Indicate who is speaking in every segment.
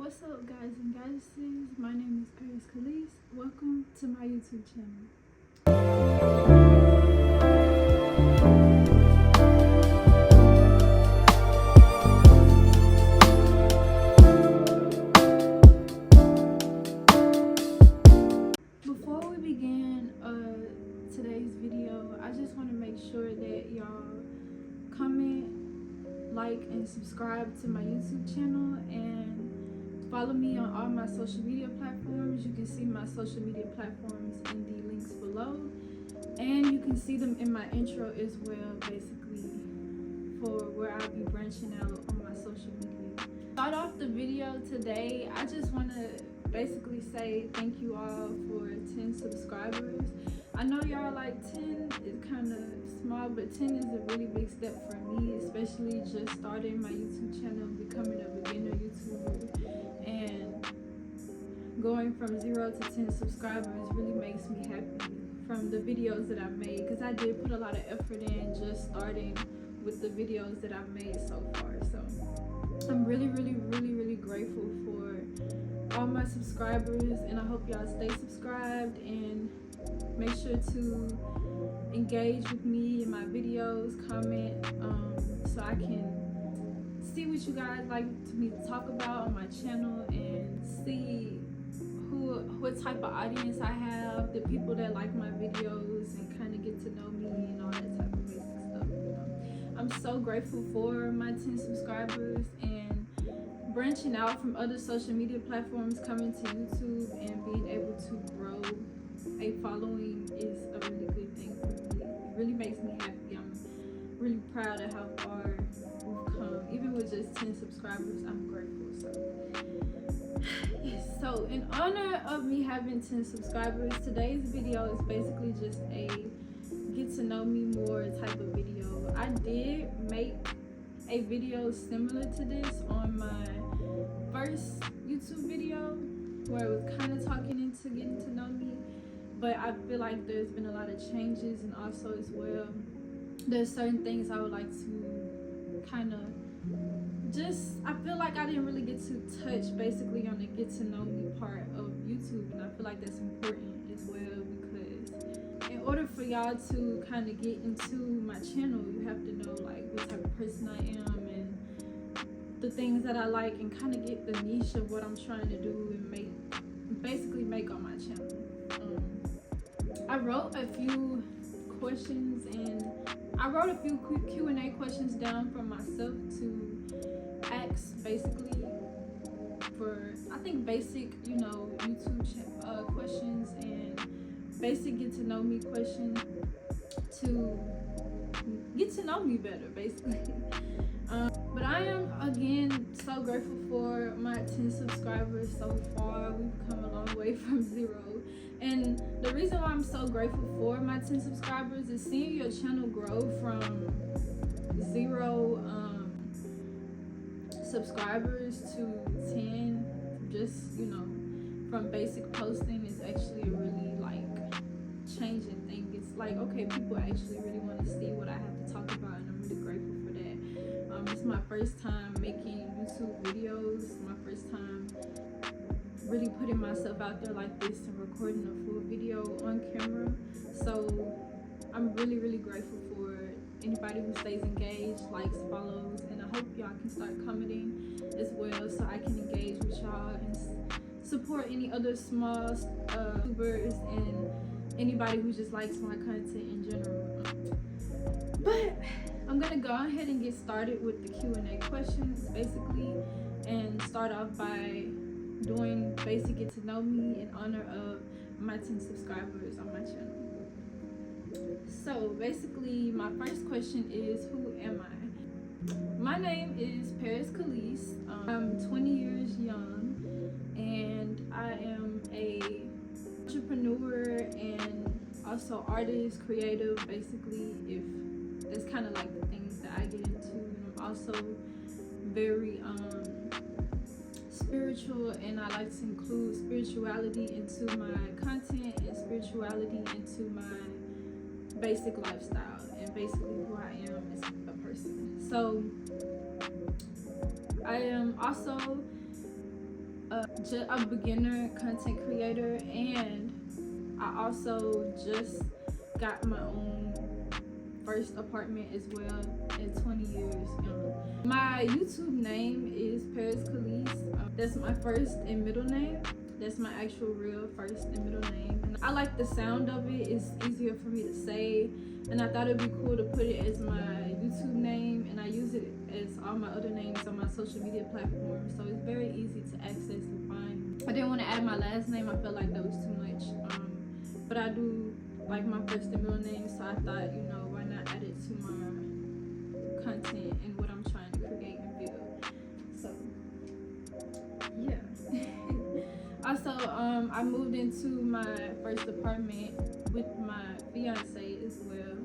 Speaker 1: What's up, guys and goddesses? My name is Paris Khalees. Welcome to my YouTube channel. Before we begin today's video, I just want to make sure that y'all comment, like, and subscribe to my YouTube channel, and follow me on all my social media platforms. You can see my social media platforms in the links below, and you can see them in my intro as well, basically, for where I'll be branching out on my social media. Start off the video today, I just want to basically say thank you all for 10 subscribers. I know y'all like 10 is kind of small, but 10 is a really big step for me, especially just starting my YouTube channel, becoming a beginner YouTuber, and going from 0 to 10 subscribers really makes me happy from the videos that I've made, because I did put a lot of effort in just starting with the videos that I've made so far. So I'm really grateful for all my subscribers, and I hope y'all stay subscribed and make sure to engage with me in my videos, comment, so I can see what you guys like me to talk about on my channel, and see what type of audience I have, the people that like my videos, and kind of get to know me and all that type of basic stuff, you know. I'm so grateful for my 10 subscribers, and branching out from other social media platforms, coming to YouTube and being able to grow a following is a really good thing for me. It really makes me happy. I'm really proud of how far we've come. Even with just 10 subscribers, I'm grateful. So yes, so in honor of me having 10 subscribers, today's video is basically just a get to know me more type of video. I did make a video similar to this on my first YouTube video, where it was kind of talking into getting to know me, but I feel like there's been a lot of changes, and also as well there's certain things I would like to kind of I feel like I didn't really get to touch basically on the get to know me part of YouTube, and I feel like that's important as well, because in order for y'all to kind of get into my channel, you have to know like what type of person I am and the things that I like, and kind of get the niche of what I'm trying to do and make on my channel. I wrote a few questions, and I wrote a few Q&A questions down for myself to ask, basically, for I think basic, YouTube questions, and basic get to know me questions to get to know me better, basically. But I am again so grateful for my 10 subscribers so far. We've come a long way from 0. And the reason why I'm so grateful for my 10 subscribers is seeing your channel grow from 0 subscribers to 10, just, from basic posting, is actually a really changing thing. It's like, okay, people actually really want to see what I have to talk about, and I'm really grateful for that. It's my first time making YouTube videos, my first time really putting myself out there like this and recording a full video on camera. So I'm really grateful for anybody who stays engaged, likes, follows, and I hope y'all can start commenting as well, so I can engage with y'all and support any other small YouTubers and anybody who just likes my content in general. But I'm gonna go ahead and get started with the Q&A questions, basically, and start off by doing basic get to know me in honor of my 10 subscribers on my channel. So basically, my first question is, who am I? My name is Paris Khalees. I'm 20 years young, and I am a entrepreneur and also artist, creative, basically, if that's kind of like the things that I get into. And I'm also very spiritual, and I like to include spirituality into my content and spirituality into my basic lifestyle and basically who I am as a person. So I am also a beginner content creator, and I also just got my own first apartment as well at 20 years young. My YouTube name is Paris Khalees. That's my first and middle name. That's my actual real first and middle name. And I like the sound of it. It's easier for me to say. And I thought it'd be cool to put it as my YouTube name, and I use it as all my other names on my social media platforms. So it's very easy to access and find. I didn't want to add my last name. I felt like that was too much. But I do like my first and middle name, so I thought, you know, why not add it to my content and what I'm trying to create and build. So yeah. Also, I moved into my first apartment with my fiance as well,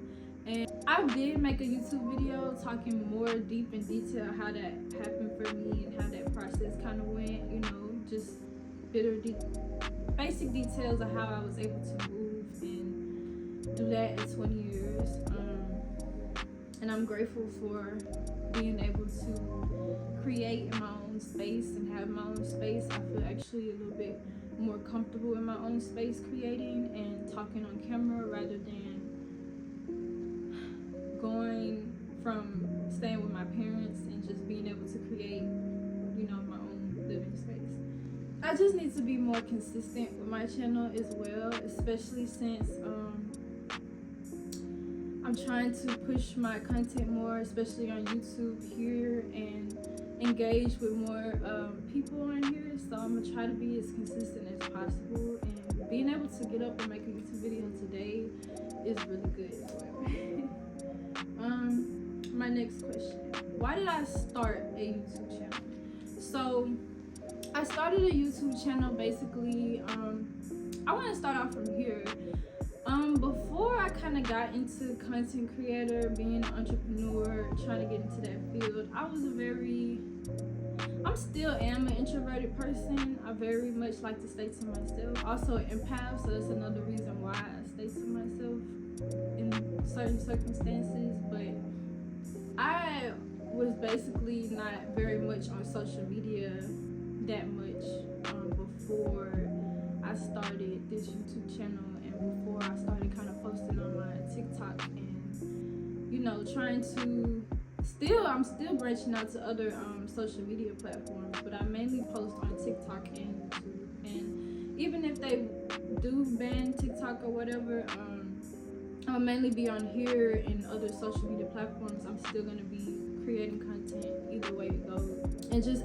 Speaker 1: and I did make a YouTube video talking more deep in detail how that happened for me and how that process kind of went, you know, just basic details of how I was able to move and do that in 20 years. And I'm grateful for being able to create in my own space and have my own space. I feel actually a little bit more comfortable in my own space creating and talking on camera rather than going from staying with my parents and just being able to create, you know, my own living space. I just need to be more consistent with my channel as well, especially since I'm trying to push my content more, especially on YouTube here, and engage with more people on here. So I'm gonna try to be as consistent as possible, and being able to get up and make a YouTube video today is really good as well. My next question: why did I start a YouTube channel? So I started a YouTube channel basically. I want to start off from here. Before I kind of got into content creator, being an entrepreneur, trying to get into that field, I still am an introverted person. I very much like to stay to myself. Also an empath, so that's another reason why I stay to myself in certain circumstances. But I was basically not very much on social media that much before I started this YouTube channel, and before I started kind of posting on my TikTok, and you know, I'm still branching out to other social media platforms, but I mainly post on TikTok and YouTube. And even if they do ban TikTok or whatever, I'll mainly be on here and other social media platforms. I'm still gonna be creating content either way it goes, and just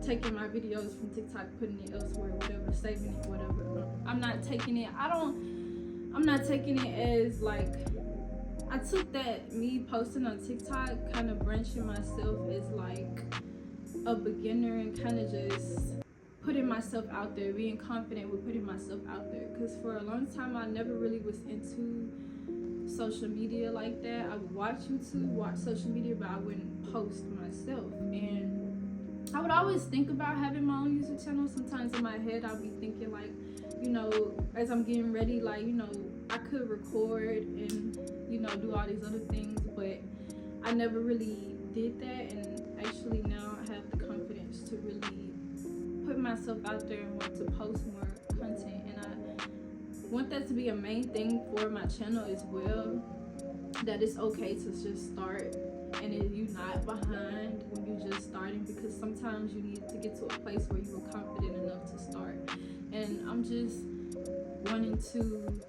Speaker 1: taking my videos from TikTok, putting it elsewhere, whatever, saving it, whatever. I'm not taking it as like, I took that me posting on TikTok, kind of branching myself as like a beginner and kind of just putting myself out there, being confident with putting myself out there. Because for a long time, I never really was into social media like that. I would watch YouTube, watch social media, but I wouldn't post myself. And I would always think about having my own YouTube channel. Sometimes in my head, I'll be thinking like, you know, as I'm getting ready, like, you know, I could record and, you know, do all these other things, but I never really did that. And actually now I have the confidence to really put myself out there and want to post more content. And I want that to be a main thing for my channel as well, that it's okay to just start, and you're not behind when you're just starting, because sometimes you need to get to a place where you are confident enough to start. And I'm just wanting to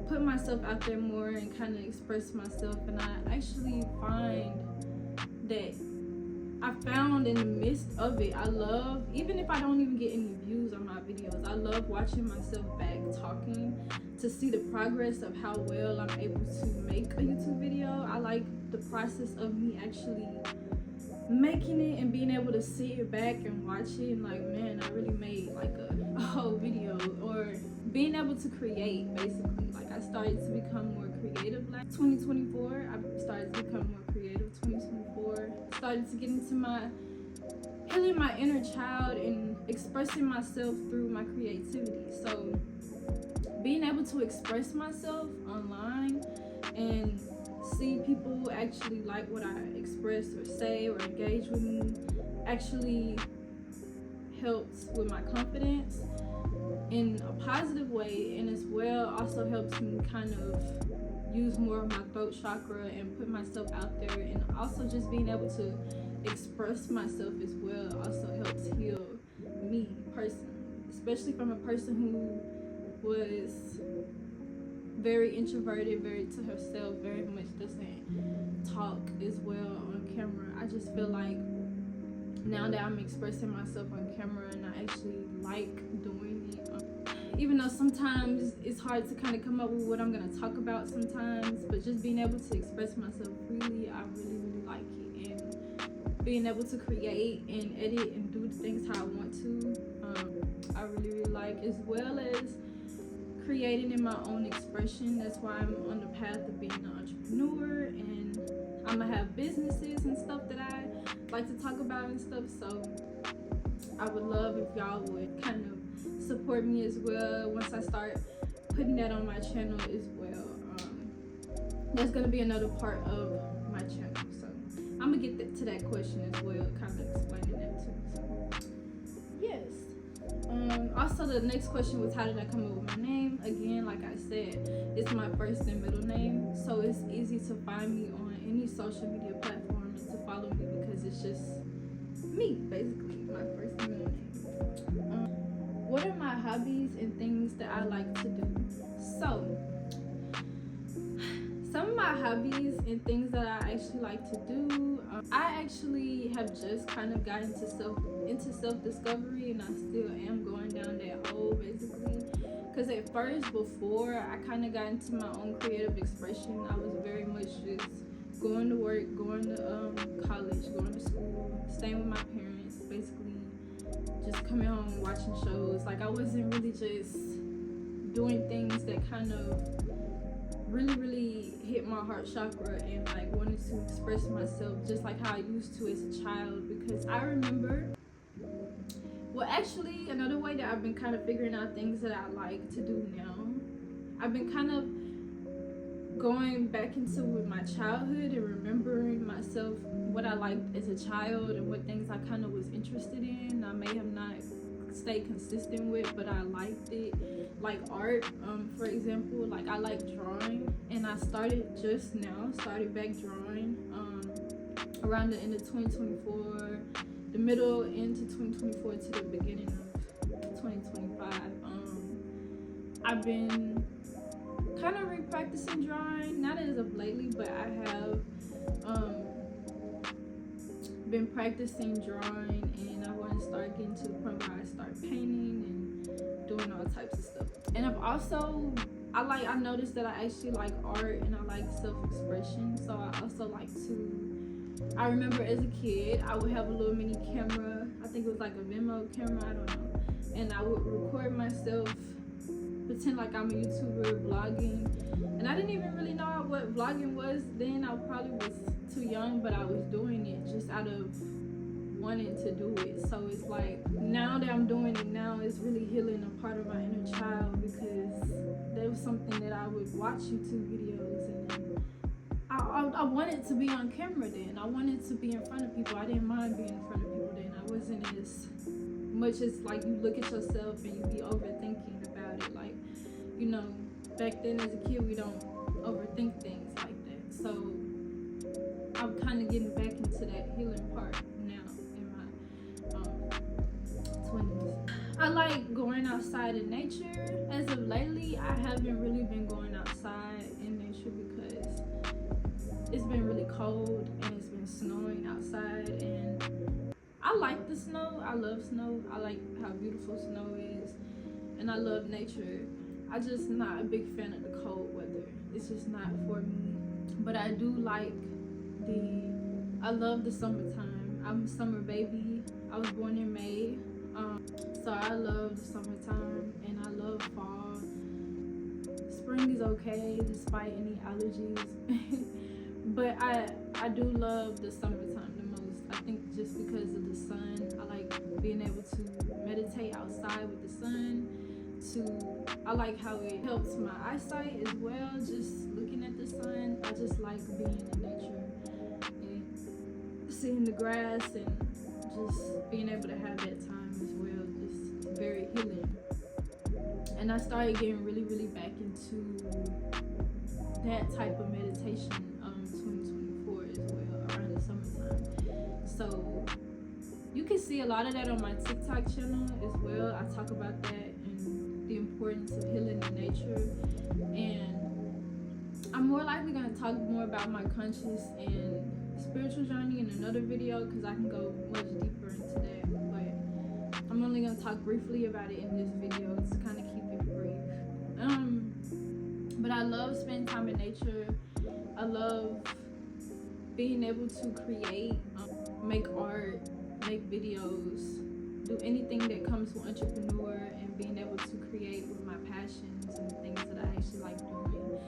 Speaker 1: put myself out there more and kind of express myself. And I actually find that I found in the midst of it, I love, even if I don't even get any views on my videos, I love watching myself back talking to see the progress of how well I'm able to make a YouTube video. I like the process of me actually making it and being able to see it back and watch it and like, man, I really made like a whole video. Or being able to create, basically. Like, I started to become more creative. Like 2024, I started to become more creative. 2024, started to get into healing my inner child and expressing myself through my creativity. So being able to express myself online and see people actually like what I express or say or engage with me actually helps with my confidence in a positive way, and as well also helps me kind of use more of my throat chakra and put myself out there, and also just being able to express myself as well also helps heal me personally, especially from a person who was very introverted, very to herself, very much doesn't talk as well on camera. I just feel like now that I'm expressing myself on camera and I actually like doing it, even though sometimes it's hard to kind of come up with what I'm going to talk about sometimes, but just being able to express myself freely, I really, really like it. And being able to create and edit and do the things how I want to, I really, really like, as well as creating in my own expression. That's why I'm on the path of being an entrepreneur, and I'm going to have businesses and stuff that I like to talk about and stuff. So I would love if y'all would kind of support me as well once I start putting that on my channel as well. That's gonna be another part of my channel, so I'm gonna get to that question as well, kind of explaining that too. So yes. Also the next question was, how did I come up with my name? Again, like I said, it's my first and middle name, so it's easy to find me on any social media platform and to follow me because it's just me, basically, my first and middle name. What are my hobbies and things that I like to do? So, some of my hobbies and things that I actually like to do, I actually have just kind of gotten into self-discovery, and I still am going down that hole, basically. Because at first, before I kind of got into my own creative expression, I was very much just going to work, going to college, going to school, staying with my parents, basically just coming home, watching shows. Like, I wasn't really just doing things that kind of really, really hit my heart chakra and like wanted to express myself just like how I used to as a child. Because I remember, well, actually, another way that I've been kind of figuring out things that I like to do now, I've been kind of going back into with my childhood and remembering myself, what I liked as a child and what things I kind of was interested in. I may have not stayed consistent with, but I liked it. Like art, for example, like I like drawing, and I started back drawing around the end of 2024, the middle into 2024 to the beginning of 2025. I've been kind of re-practicing drawing, not as of lately, but I have been practicing drawing, and I want to start getting to the point where I start painting and doing all types of stuff. And I noticed that I actually like art and I like self-expression, so I also like to, I remember as a kid, I would have a little mini camera, I think it was like a Venmo camera, I don't know, and I would record myself, pretend like I'm a YouTuber vlogging, and I didn't even really know what vlogging was then. I probably was too young, but I was doing it just out of wanting to do it. So it's like, now that I'm doing it now, it's really healing a part of my inner child, because there was something that I would watch YouTube videos, and I wanted to be on camera then. I wanted to be in front of people. I didn't mind being in front of people then. I wasn't as much as like you look at yourself and you be overthinking about it. Like, you know, back then as a kid, we don't overthink things like that. So I'm kind of getting back into that healing part now in my 20s. I like going outside in nature. As of lately, I haven't really been going outside in nature because it's been really cold and it's been snowing outside, and I like the snow. I love snow. I like how beautiful snow is, and I love nature. I'm just not a big fan of the cold weather. It's just not for me. But I do like I love the summertime. I'm a summer baby. I was born in May. So I love the summertime, and I love fall. Spring is okay despite any allergies. But I do love the summertime the most. I think just because of the sun. I like being able to meditate outside with the sun. I like how it helps my eyesight as well, just looking at the sun. I just like being in nature and seeing the grass and just being able to have that time as well. very healing. And I started getting really back into that type of meditation 2024 as well, around the summertime. So you can see a lot of that on my TikTok channel as well. I talk about that and the importance of healing in nature. And I'm more likely going to talk more about my conscious and spiritual journey in another video, because I can go much deeper into that. But I'm only going to talk briefly about it in this video to kind of keep it brief. But I love spending time in nature. I love being able to create, make art, make videos, do anything that comes with entrepreneur, and being able to create with my passions and things that I actually like doing.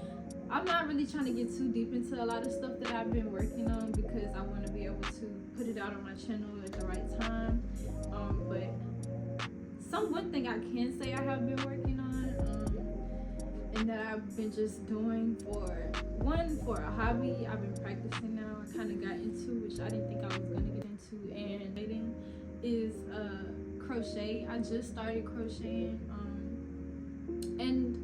Speaker 1: I'm not really trying to get too deep into a lot of stuff that I've been working on, because I want to be able to put it out on my channel at the right time. But one thing I can say I have been working on, and that I've been just doing for a hobby. I've been practicing now. I kind of got into, which I didn't think I was going to get into, and dating is crochet. I just started crocheting, and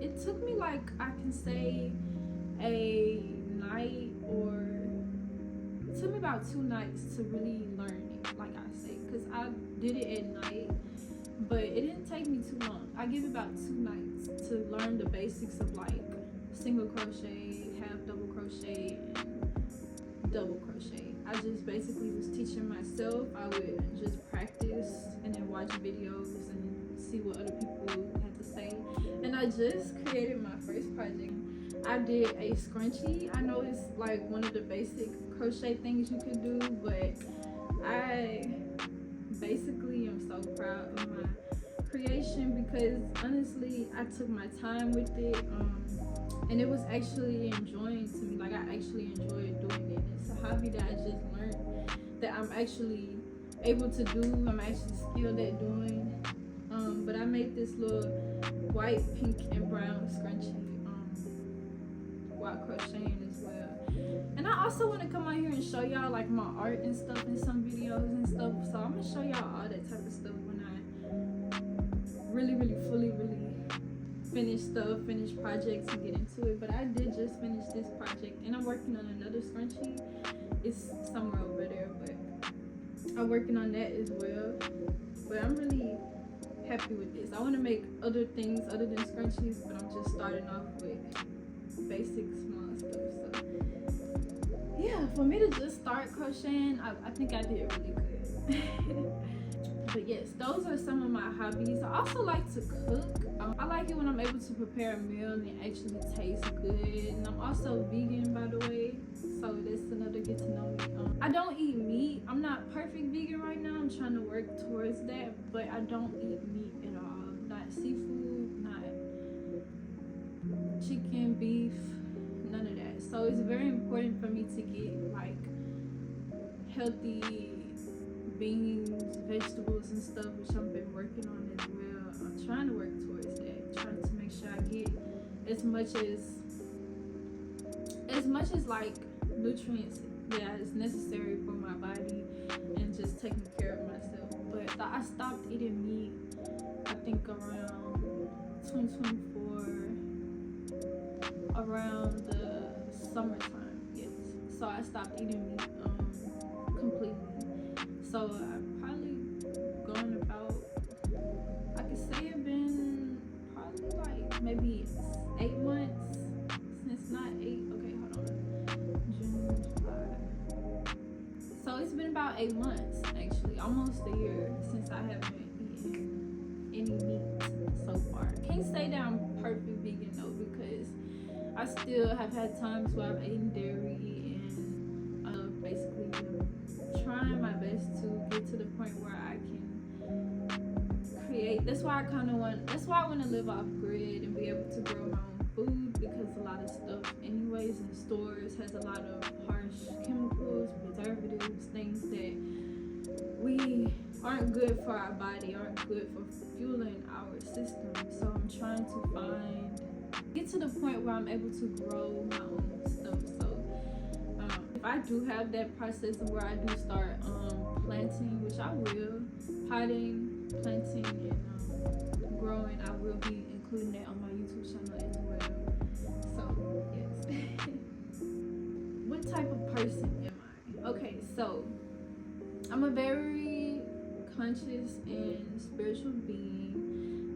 Speaker 1: it took me, like, I can say a night, or it took me about 2 nights to really learn it, like I say, because I did it at night, but it didn't take me too long. I give it about 2 nights to learn the basics of, like, single crochet, half double crochet, and double crochet. I just basically was teaching myself. I would just practice and then watch videos and see what other people had to say. And I just created my first project. I did a scrunchie. I know it's like one of the basic crochet things you could do, but I basically am so proud of my creation, because honestly I took my time with it, and it was actually enjoying to me. Like, I actually enjoyed doing it. It's a hobby that I just learned that I'm actually able to do. I'm actually skilled at doing. But I made this little white, pink, and brown scrunchie while crocheting as well. And I also want to come out here and show y'all, like, my art and stuff in some videos and stuff. So I'm gonna show y'all all that type of stuff when I really fully finish projects and get into it. But I did just finish this project, and I'm working on another scrunchie. It's somewhere over there, but I'm working on that as well. But I'm really happy with this. I want to make other things other than scrunchies, but I'm just starting off with basic small stuff. So yeah, for me to just start crocheting, I think I did really good. But yes, those are some of my hobbies. I also like to cook. I like it when I'm able to prepare a meal and it actually tastes good. And I'm also vegan, by the way, so that's another get to know me. I don't eat meat. I'm not perfect vegan right now. I'm trying to work towards that, but I don't eat meat at all. Not seafood, not chicken, beef, none of that. So it's very important for me to get, like, healthy beans, vegetables, and stuff, which I've been working on as well. I'm trying to work towards that, trying to make sure I get as much as like nutrients that is necessary for my body, and just taking care of myself. But I stopped eating meat, I think around 2024, around the summertime. Yes, so I stopped eating meat completely. So I've probably gone about, I could say it's been probably like maybe 8 months, since not 8, okay, hold on, June, July. So it's been about 8 months, actually, almost a year, since I haven't eaten any meat so far. Can't say that I'm perfect vegan though, because I still have had times where I've eaten dairy, and basically trying my best to get to the point where I can create. That's why I want to live off grid and be able to grow my own food, because a lot of stuff anyways in stores has a lot of harsh chemicals, preservatives, things that we aren't good for our body, aren't good for fueling our system. So I'm trying to get to the point where I'm able to grow my own stuff. So if I do have that process of where I do start planting, which I will, potting, planting and growing, I will be including that on my YouTube channel as well. So yes. What type of person am I? Okay, so I'm a very conscious and spiritual being.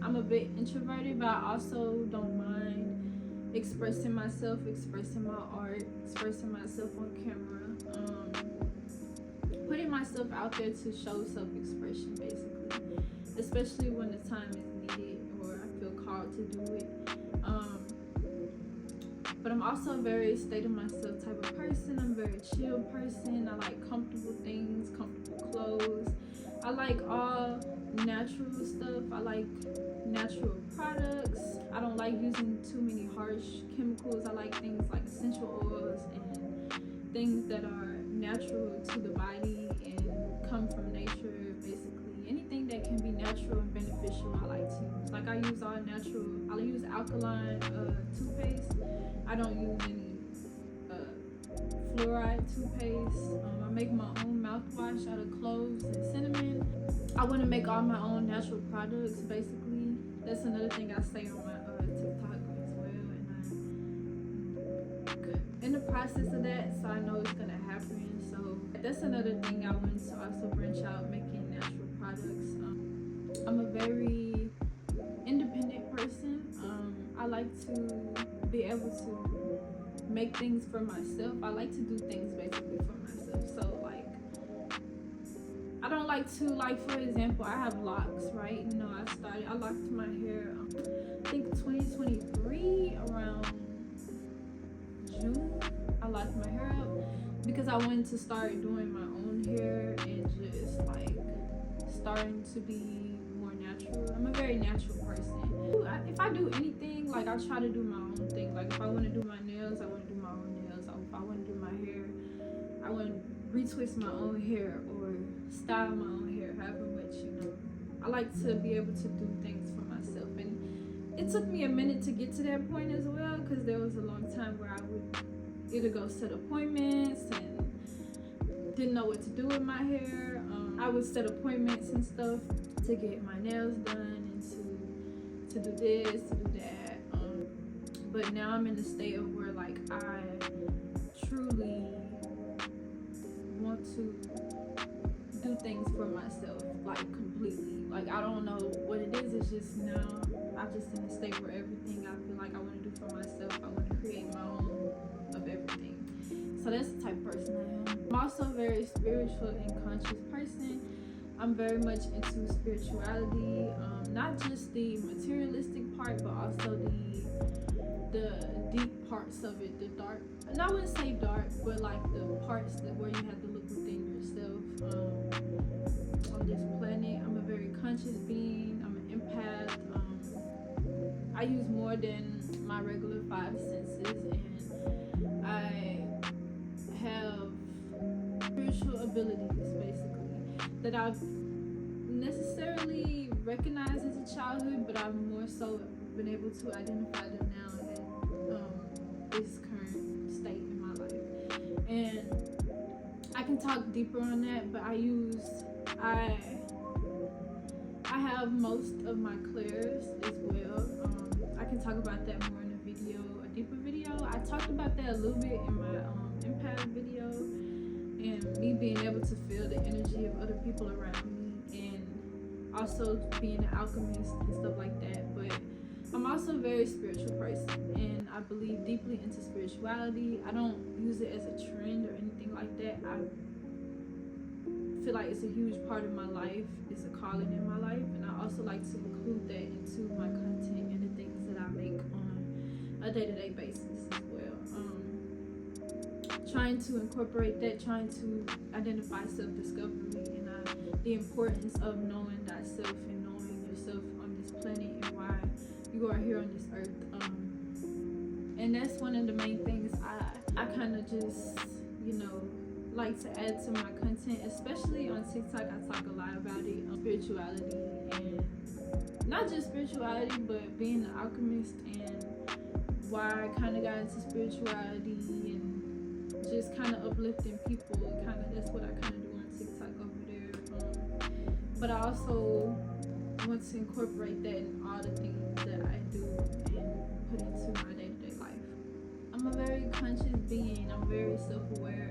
Speaker 1: I'm a bit introverted, but I also don't mind expressing myself, expressing my art, expressing myself on camera, putting myself out there to show self-expression, basically, especially when the time is needed or I feel called to do it. But I'm also a very state of myself type of person. I'm a very chill person. I like comfortable things, comfortable clothes. I like all natural stuff. I like natural products. I don't like using too many harsh chemicals. I like things like essential oils and things that are natural to the body and come from nature, basically. Anything that can be natural and beneficial, I like to use. Like I use all natural. I use alkaline toothpaste. I don't use any fluoride toothpaste. I make my own mouthwash out of cloves and cinnamon. I want to make all my own natural products, basically. That's another thing I say on my TikTok as well. And I'm in the process of that, so I know it's going to happen. So that's another thing I want to also branch out, making natural products. I'm a very independent person. I like to be able to make things for myself. I like to do things basically for myself. So like, I don't like to, like, for example, I have locks, right? You know, I locked my hair, I think 2023 around June. I locked my hair up because I wanted to start doing my own hair and just like starting to be more natural. I'm a very natural person. If I do anything, like I try to do my own thing. Like if I want to do my nails, I want to do my own nails. If I want to do my hair, I want to retwist my own hair or style my own hair, however much, you know. I like to be able to do things for myself, and it took me a minute to get to that point as well, because there was a long time where I would either go set appointments and didn't know what to do with my hair. I would set appointments and stuff to get my nails done and to do this, to do that. But now I'm in the state of where like I truly want to do things for myself, like completely. Like I don't know what it is. It's just now I'm just in a state where everything I feel like I want to do for myself, I want to create my own of everything. So that's the type of person I am. I'm also a very spiritual and conscious person. I'm very much into spirituality, not just the materialistic part, but also the deep parts of it, the dark. And I wouldn't say dark, but like the parts that where you have to look within yourself. On this planet, I'm a very conscious being. I'm an empath. I use more than my regular 5 senses, and I have spiritual abilities, basically, that I've necessarily recognized as a childhood, but I've more so been able to identify them now at this current state in my life. And I can talk deeper on that, but I have most of my clairs as well. I can talk about that more in a deeper video. I talked about that a little bit in my empath video, and me being able to feel the energy of other people around me, and also being an alchemist and stuff like that. But I'm also a very spiritual person, and I believe deeply into spirituality. I don't use it as a trend or anything like that. I feel like it's a huge part of my life. It's a calling in my life, and I also like to include that into my content and the things that I make on a day-to-day basis as well. Trying to incorporate that, trying to identify self-discovery and the importance of knowing thyself and knowing yourself on this planet and why you are here on this earth. And that's one of the main things I kind of just, you know, like to add to my content, especially on TikTok. I talk a lot about it, spirituality, and not just spirituality, but being an alchemist and why I kind of got into spirituality and just kind of uplifting people. Kind of that's what I kind of do on TikTok over there. but I also want to incorporate that in all the things that I do and put into my day-to-day life. I'm a very conscious being. I'm very self-aware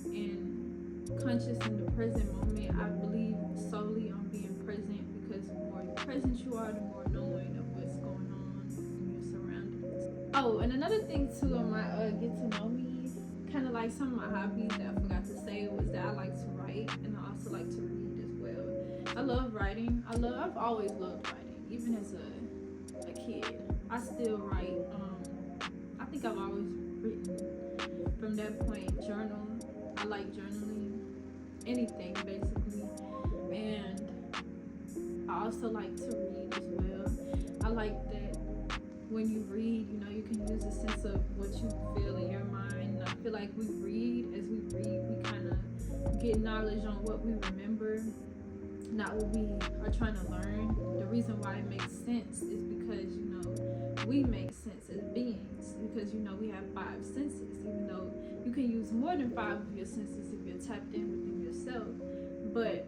Speaker 1: and conscious in the present moment. I believe solely on being present, because the more present you are, the more knowing of what's going on in your surroundings. Oh, and another thing too on my get to know me, kind of like some of my hobbies that I forgot to say, was that I like to write, and I also like to read as well. I love writing. I've always loved writing, even as a kid. I still write. I think I've always written from that point. Journal. I like journaling, anything basically, and I also like to read as well. I like that when you read, you know, you can use a sense of what you feel in your mind. And I feel like as we read, we kind of get knowledge on what we remember, not what we are trying to learn. The reason why it makes sense is because, you know, we make sense as beings, because, you know, we have 5 senses, even though you can use more than 5 of your senses if you're tapped in within yourself. But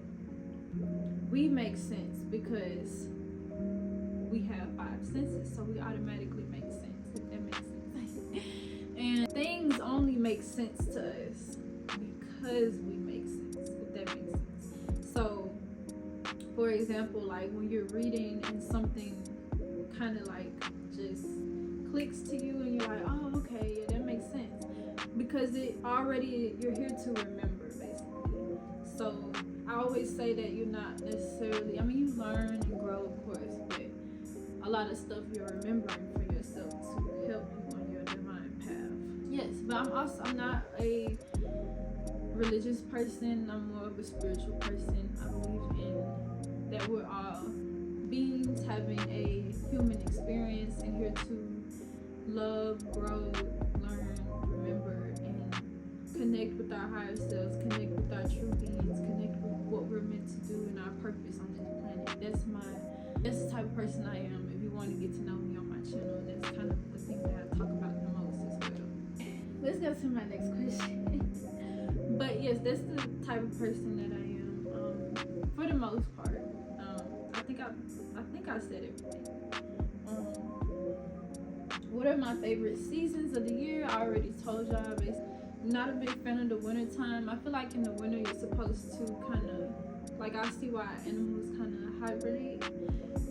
Speaker 1: we make sense because we have 5 senses, so we automatically make sense, if that makes sense. And things only make sense to us because we make sense, if that makes sense. So, for example, like when you're reading and something kind of like just clicks to you and you're like, oh, okay, yeah, that makes sense, because you're here to remember, basically. So I always say that you're not necessarily, I mean, you learn and grow, of course, but a lot of stuff you're remembering for yourself to help you on your divine path. Yes, but I'm not a religious person. I'm more of a spiritual person. I believe in that we're all beings having a human experience and here to love, grow, learn, remember, and connect with our higher selves, connect with our true beings, connect with what we're meant to do and our purpose on this planet. That's the type of person I am. If you want to get to know me on my channel, that's kind of the thing that I talk about the most as well. Let's go to my next question. But yes, that's the type of person that I am, for the most part. I think I said everything. What are my favorite seasons of the year? I already told y'all. I'm not a big fan of the winter time. I feel like in the winter you're supposed to kind of, like, I see why animals kind of hibernate,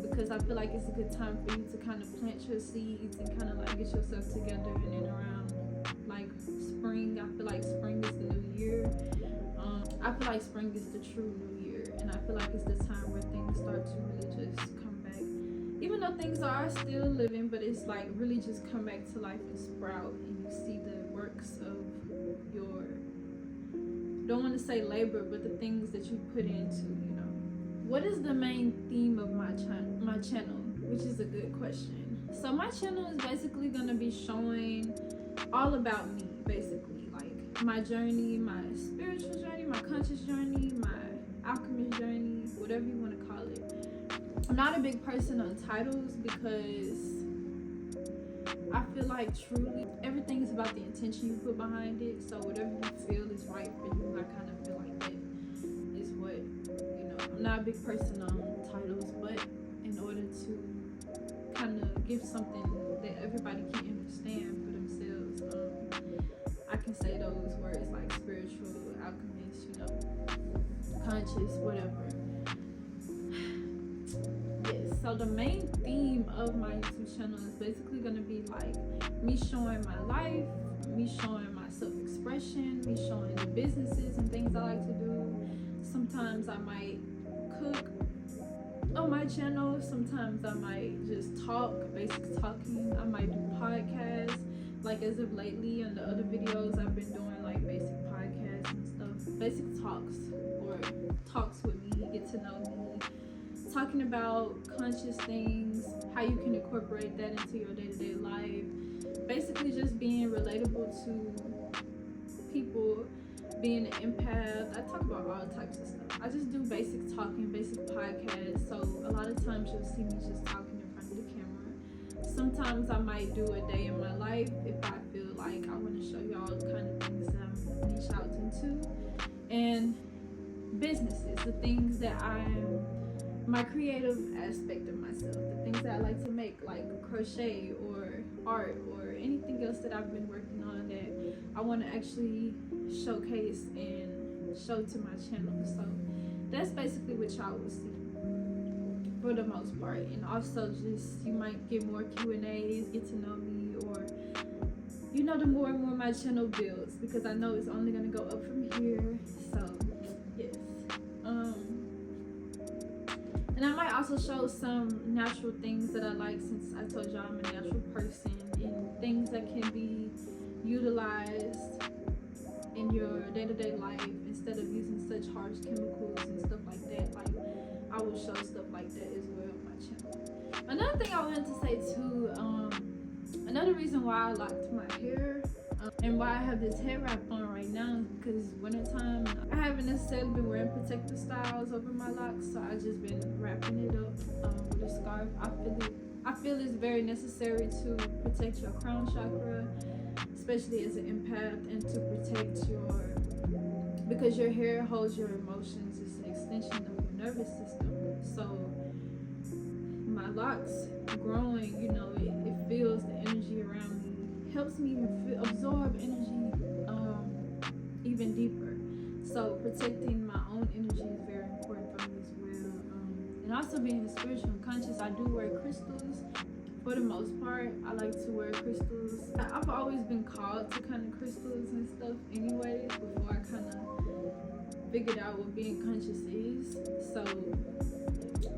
Speaker 1: because I feel like it's a good time for you to kind of plant your seeds and kind of like get yourself together. And then around like spring, I feel like spring is the new year. I feel like spring is the true new year, and I feel like it's the time where things start to really just come back. Even though things are still living, but it's like really just come back to life and sprout, and you see the works of your, don't want to say labor, but the things that you put into, you know. What is the main theme of my channel? Which is a good question. So my channel is basically going to be showing all about me, basically, like my journey, my spiritual journey, my conscious journey, my alchemist journey, whatever you want to call it. I'm not a big person on titles because I feel like truly everything is about the intention you put behind it. So whatever you feel is right for you, I kind of feel like that is what, you know. I'm not a big person on titles, but in order to kind of give something that everybody can understand for themselves, I can say those words like spiritual, alchemist, you know, conscious, whatever. Yes, so the main theme of my YouTube channel is basically going to be like me showing my life, me showing my self-expression, me showing the businesses and things I like to do. Sometimes I might cook on my channel, sometimes I might just talk, basic talking. I might do podcasts, like as of lately on the other videos I've been doing like basic podcasts and stuff, basic talks, or talks with me, get to know me, talking about conscious things, how you can incorporate that into your day-to-day life, basically just being relatable to people, being an empath. I talk about all types of stuff. I just do basic talking, basic podcasts, so a lot of times you'll see me just talking in front of the camera. Sometimes I might do a day in my life if I feel like I want to show y'all the kind of things that I'm niche out into, and businesses, the things that I'm my creative aspect of myself, the things that I like to make, like crochet or art or anything else that I've been working on that I want to actually showcase and show to my channel. So that's basically what y'all will see for the most part. And also just, you might get more Q&As, get to know me, or the more and more my channel builds, because I know it's only going to go up from here. So yes. And I might also show some natural things that I like, since I told y'all I'm a natural person, and things that can be utilized in your day-to-day life instead of using such harsh chemicals and stuff like that. Like, I will show stuff like that as well on my channel. Another thing I wanted to say too, another reason why I locked my hair and why I have this hair wrap on right now, because wintertime I haven't necessarily been wearing protective styles over my locks, so I just been wrapping it up with a scarf. I feel it's very necessary to protect your crown chakra, especially as an empath, and to protect because your hair holds your emotions. It's an extension of your nervous system. So my locks growing, it feels the energy around me, helps me absorb energy even deeper. So protecting my own energy is very important for me as well. And also being spiritual and conscious, I do wear crystals. For the most part, I like to wear crystals. I've always been called to kind of crystals and stuff anyways, before I kind of figured out what being conscious is. So,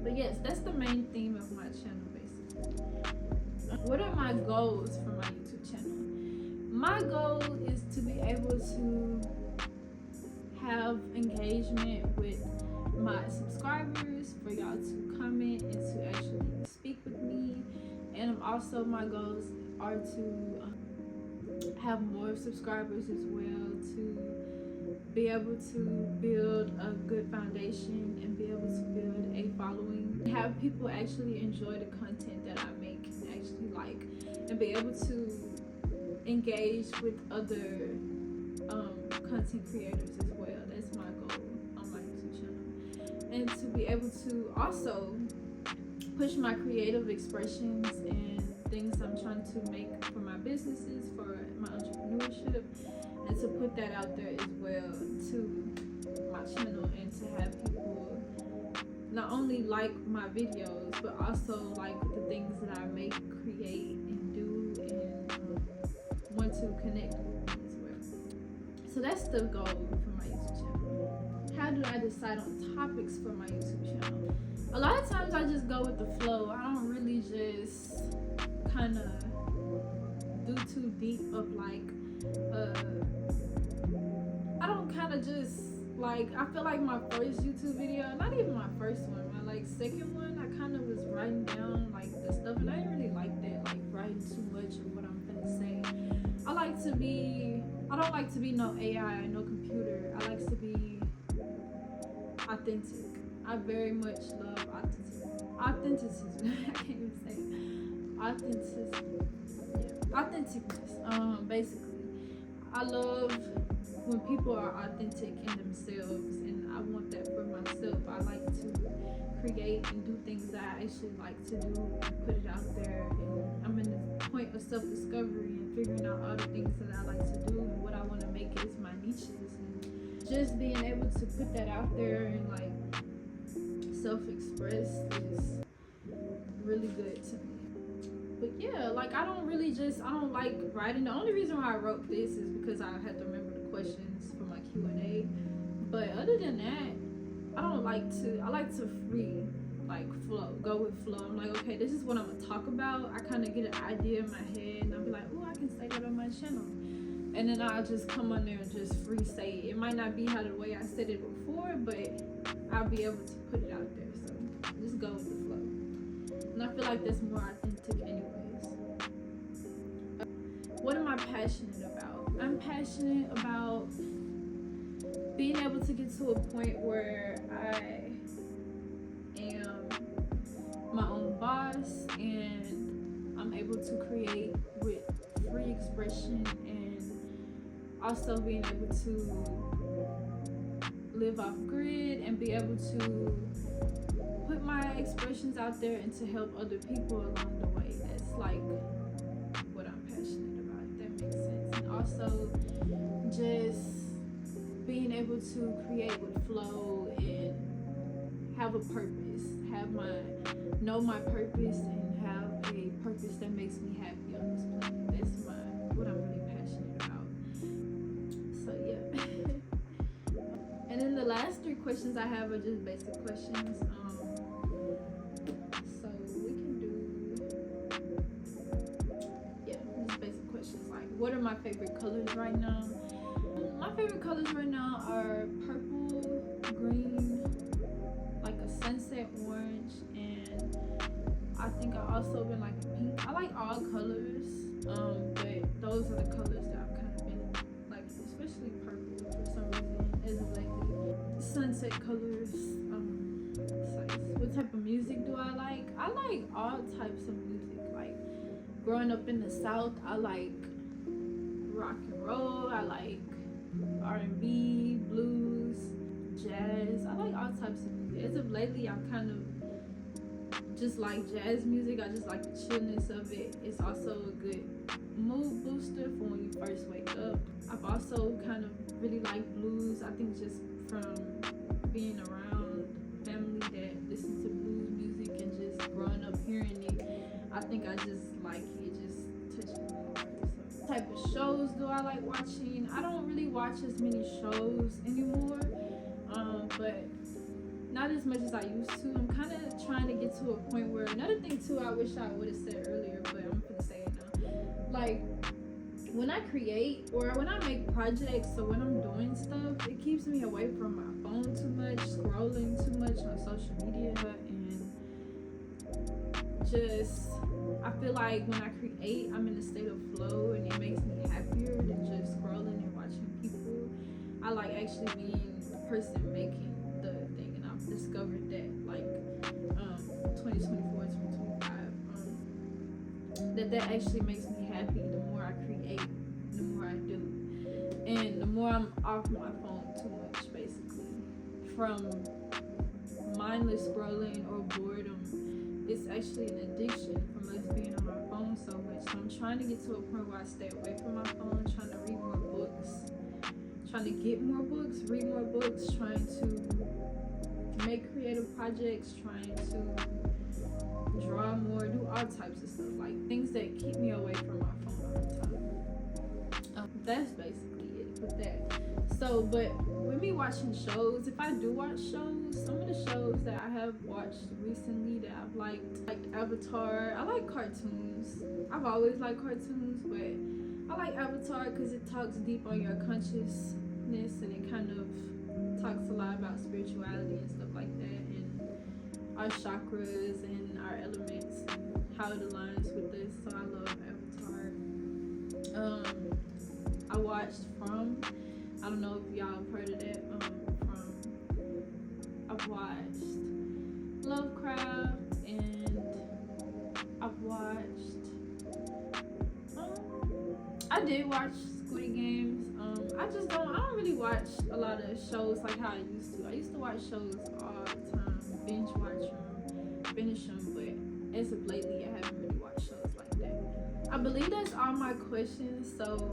Speaker 1: but yes, that's the main theme of my channel basically. What are my goals for my YouTube channel? My goal is to be able to have engagement with my subscribers, for y'all to comment and to actually speak with me. And also my goals are to have more subscribers as well, to be able to build a good foundation and be able to build a following, have people actually enjoy the content that I make and actually like, and be able to engage with other content creators as well. That's my goal on my YouTube channel. And to be able to also push my creative expressions and things I'm trying to make for my businesses, for my entrepreneurship, and to put that out there as well to my channel, and to have people not only like my videos but also like the things that I make, create, and do, and want to connect with me as well. So that's the goal for my YouTube channel. How do I decide on topics for my YouTube channel? A lot of times I just go with the flow. I don't really just kind of do too deep of like, I don't kind of just like, I feel like my first YouTube video, not even my first one, my like second one, I kind of was writing down like the stuff, and I didn't really like that, like writing too much of what I'm gonna say. I don't like to be no AI, no computer. I like to be authentic. I very much love authenticity. I can't even say it. Authenticity. Yeah. Authenticness. Basically, I love when people are authentic in themselves, and I want that for myself. I like to create and do things that I actually like to do, and put it out there. And I'm in the point of self-discovery and figuring out all the things that I like to do and what I want to make as my niches, and just being able to put that out there and like self-express is really good to me. But yeah, like I don't like writing. The only reason why I wrote this is because I had to remember the questions for my Q&A. But other than that, I like to go with flow. I'm like, okay, this is what I'm gonna talk about. I kind of get an idea in my head, and I'll be like, oh, I can say that on my channel. And then I'll just come on there and just free say it. It might not be how the way I said it before, but I'll be able to put it out there. So just go with the flow. And I feel like that's more authentic anyways. What am I passionate about? I'm passionate about being able to get to a point where I am my own boss, and I'm able to create with free expression, and also being able to live off grid and be able to put my expressions out there and to help other people along the way. That's like what I'm passionate about, if that makes sense. And also just being able to create with flow and have a purpose, know my purpose and have a purpose that makes me happy on this planet. That's what I'm really passionate about. So yeah. And then the last 3 questions I have are just basic questions. So we can do, yeah, just basic questions like, what are my favorite colors right now? My favorite colors right now are purple, green, like a sunset orange, and I think I also been like pink. I like all colors, but those are the colors that I've kind of been like, especially purple for some reason as of lately. Sunset colors. What type of music do I like? I like all types of music. Like growing up in the South, I like rock and roll. I like R&B, blues, jazz. I like all types of music. As of lately, I'm kind of just like jazz music. I just like the chillness of it. It's also a good mood booster for when you first wake up. I've also kind of really liked blues. I think just from being around family that listens to blues music and just growing up hearing it, I think I just like it. Just touches my heart. So, what type of shows do I like watching? I don't really watch as many shows anymore, but not as much as I used to. I'm kind of trying to get to a point where, another thing too, I wish I would have said earlier, but I'm gonna say it now. Like when I create or when I make projects, so when I'm doing stuff, it keeps me away from my phone too much, scrolling too much on social media, and just I feel like when I create, I'm in a state of flow and it makes me happier than just scrolling and watching people. I like actually being the person making the thing, and I've discovered that like 2024, 2025, that actually makes me happy. The more I create, the more I do, and the more I'm off my phone too much, basically, from mindless scrolling or boredom. It's actually an addiction from us being on our phone so much. So I'm trying to get to a point where I stay away from my phone, trying to read more books, trying to get more books, read more books, trying to make creative projects, trying to draw more, do all types of stuff, like things that keep me away from my phone all the time. That's basically it with that. So, but with me watching shows, if I do watch shows, some of the shows that I have watched recently that I've liked, like Avatar. I like cartoons. I've always liked cartoons, but I like Avatar because it talks deep on your consciousness, and it kind of talks a lot about spirituality and stuff like that, and our chakras and our elements and how it aligns with this. So I love Avatar. I watched From. I don't know if y'all have heard of that. I've watched Lovecraft, and I've watched. I did watch Squid Games. I don't really watch a lot of shows like how I used to. I used to watch shows all the time, binge watch them, finish them, but as of lately, I haven't really watched shows like that. I believe that's all my questions. So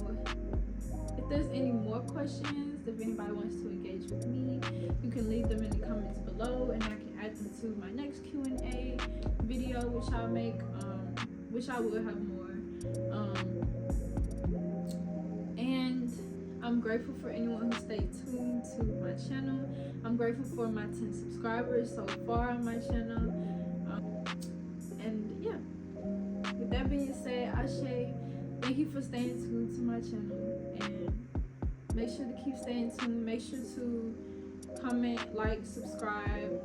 Speaker 1: if there's any more questions, if anybody wants to engage with me, you can leave them in the comments below, and I can add them to my next Q&A video, which I'll make, which I will have more. And I'm grateful for anyone who stayed tuned to my channel. I'm grateful for my 10 subscribers so far on my channel. And yeah, with that being said, Ashe, thank you for staying tuned to my channel, and make sure to keep staying tuned. Make sure to comment, like, subscribe,